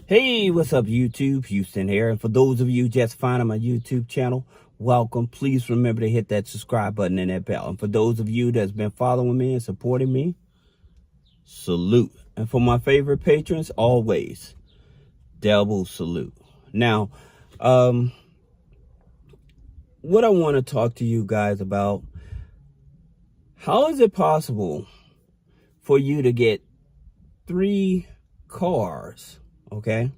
Hey, what's up, YouTube? Houston here. And for those of you just finding my YouTube channel, welcome. Please remember to hit that subscribe button and that bell. And for those of you that's been following me and supporting me, salute. And for my favorite patrons, always double salute. Now, what I want to talk to you guys about, how is it possible for you to get 3 cars, okay?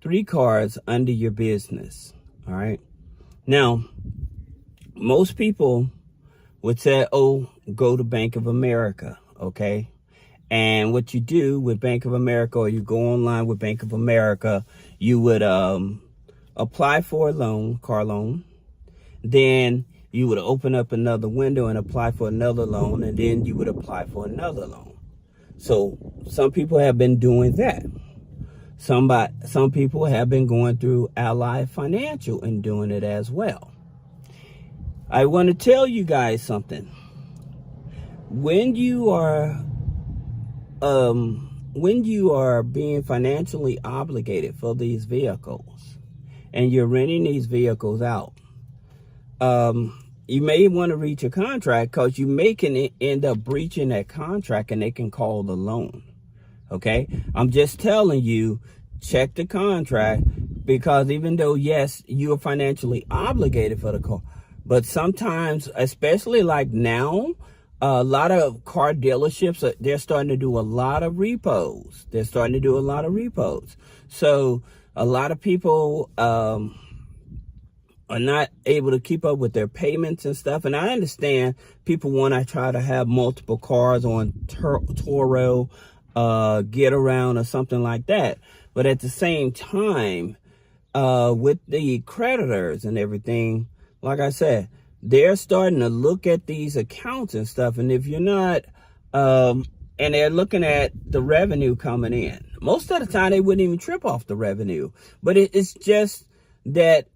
3 cars under your business, all right? Now, most people would say, oh, go to Bank of America, okay? And what you do with Bank of America, or you go online with Bank of America, you would apply for a loan, car loan. Then you would open up another window and apply for another loan, and then you would apply for another loan. So some people have been doing that. Some people have been going through Ally Financial and doing it as well. I want to tell you guys something. When you are being financially obligated for these vehicles and you're renting these vehicles out, you may want to reach a contract, because you may can end up breaching that contract and they can call the loan. Okay, I'm just telling you, check the contract, because even though, yes, you're financially obligated for the car, but sometimes, especially like now, a lot of car dealerships, they're starting to do a lot of repos. So a lot of people are not able to keep up with their payments and stuff. And I understand people want to try to have multiple cars on Toro, Get Around or something like that. But at the same time, with the creditors and everything, like I said, they're starting to look at these accounts and stuff. And if you're not, and they're looking at the revenue coming in, most of the time they wouldn't even trip off the revenue. But it's just that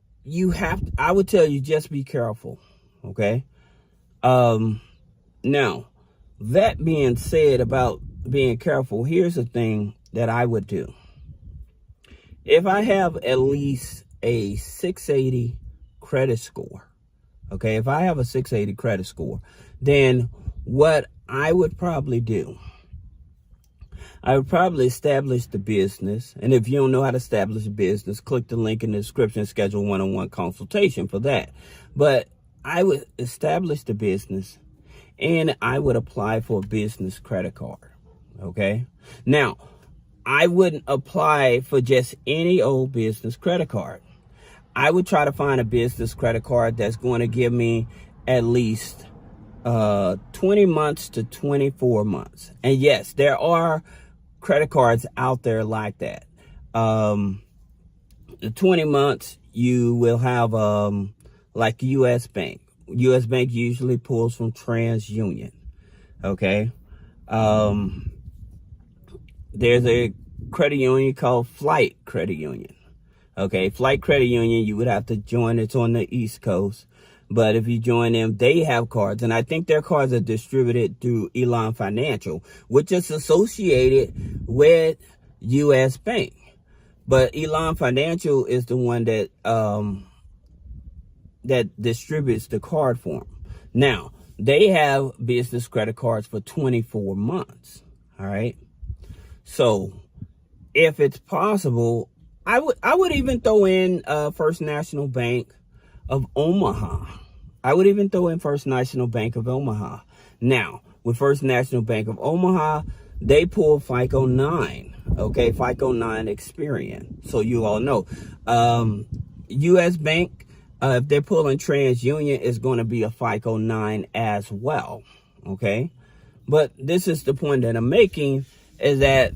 I would tell you, just be careful. Okay. Now, that being said about being careful, here's the thing that I would do. If I have at least a 680 credit score, okay, if I have a 680 credit score, then what I would probably do, I would probably establish the business. And if you don't know how to establish a business, click the link in the description, schedule a one-on-one consultation for that. But I would establish the business and I would apply for a business credit card. Okay. Now, I wouldn't apply for just any old business credit card. I would try to find a business credit card that's going to give me at least 20 months to 24 months. And yes, there are credit cards out there like that. The 20 months, you will have like U.S. Bank. U.S. Bank usually pulls from TransUnion. Okay. There's a credit union called Flight Credit Union. Okay, Flight Credit Union, you would have to join. It's on the East Coast. But if you join them, they have cards. And I think their cards are distributed through Ally Financial, which is associated with U.S. Bank. But Ally Financial is the one that that distributes the card for them. Now, they have business credit cards for 24 months. All right. So if it's possible, I would even throw in First National Bank of Omaha. I would even throw in First National Bank of Omaha. Now, with First National Bank of Omaha, they pull FICO 9. Okay, FICO 9 Experian. So you all know. U.S. Bank, if they're pulling TransUnion, is going to be a FICO 9 as well. Okay, but this is the point that I'm making, is that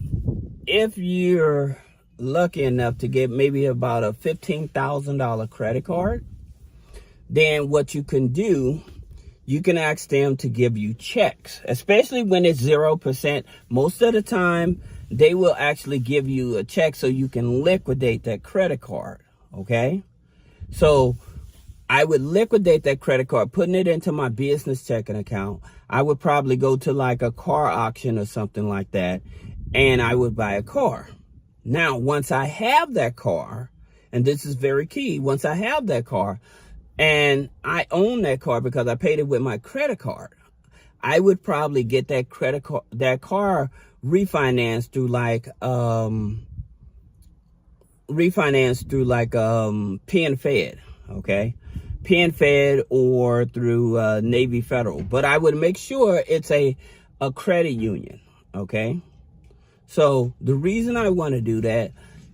if you're lucky enough to get maybe about a $15,000 credit card, then what you can do, you can ask them to give you checks, especially when it's 0%. Most of the time, they will actually give you a check so you can liquidate that credit card. Okay, so I would liquidate that credit card, putting it into my business checking account. I would probably go to like a car auction or something like that, and I would buy a car. Now, once I have that car, and this is very key, once I have that car and I own that car because I paid it with my credit card, I would probably get that car refinanced through PenFed, okay? PenFed or through Navy Federal. But I would make sure it's a credit union, okay? So the reason I want to do that,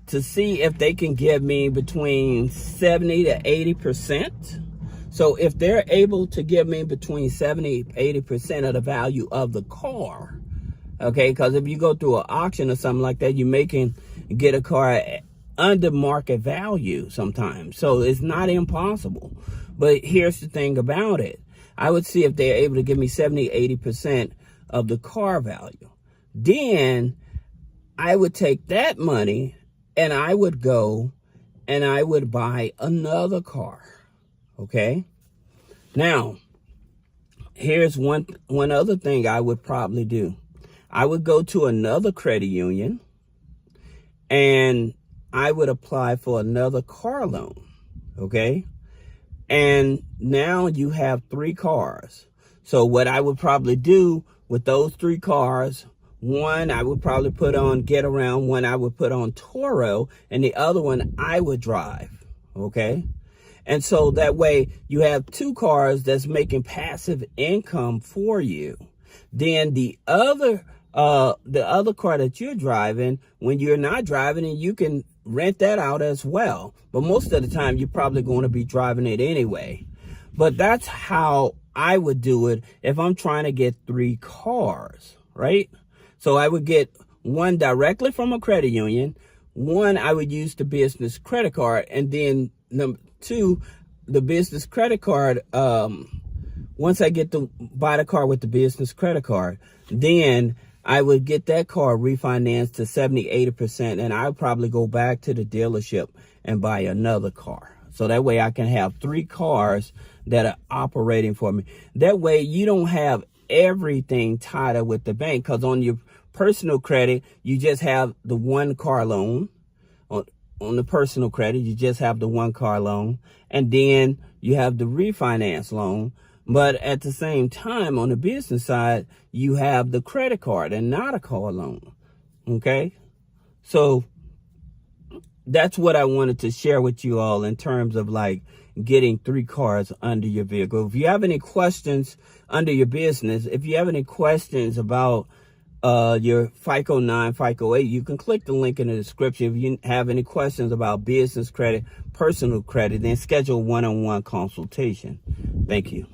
to see if they can give me between 70 to 80%. So if they're able to give me between 70, 80% of the value of the car, okay? Because if you go through an auction or something like that, you can get a car under market value sometimes. So it's not impossible. But here's the thing about it. I would see if they're able to give me 70, 80% of the car value. Then I would take that money and I would go and I would buy another car. Okay. Now, here's one other thing I would probably do. I would go to another credit union and I would apply for another car loan. Okay. And now you have 3 cars. So what I would probably do with those 3 cars, one I would probably put on Get Around, one I would put on Toro, and the other one I would drive. Okay. And so that way you have 2 cars that's making passive income for you. Then the other car that you're driving, when you're not driving it, you can rent that out as well. But most of the time you're probably going to be driving it anyway. But that's how I would do it if I'm trying to get 3 cars, right? So I would get one directly from a credit union, one I would use the business credit card, and then number 2, the business credit card, once I get to buy the car with the business credit card, then I would get that car refinanced to 70, 80%, and I would probably go back to the dealership and buy another car. So that way I can have 3 cars that are operating for me. That way you don't have everything tied up with the bank, because on your personal credit, you just have the 1 car loan. On the personal credit, you just have the 1 car loan, and then you have the refinance loan. But at the same time, on the business side, you have the credit card and not a car loan. Okay? So that's what I wanted to share with you all in terms of like getting 3 cars under your vehicle. If you have any questions under your business, if you have any questions about your FICO 9, FICO 8, you can click the link in the description. If you have any questions about business credit, personal credit, then schedule a one-on-one consultation. Thank you.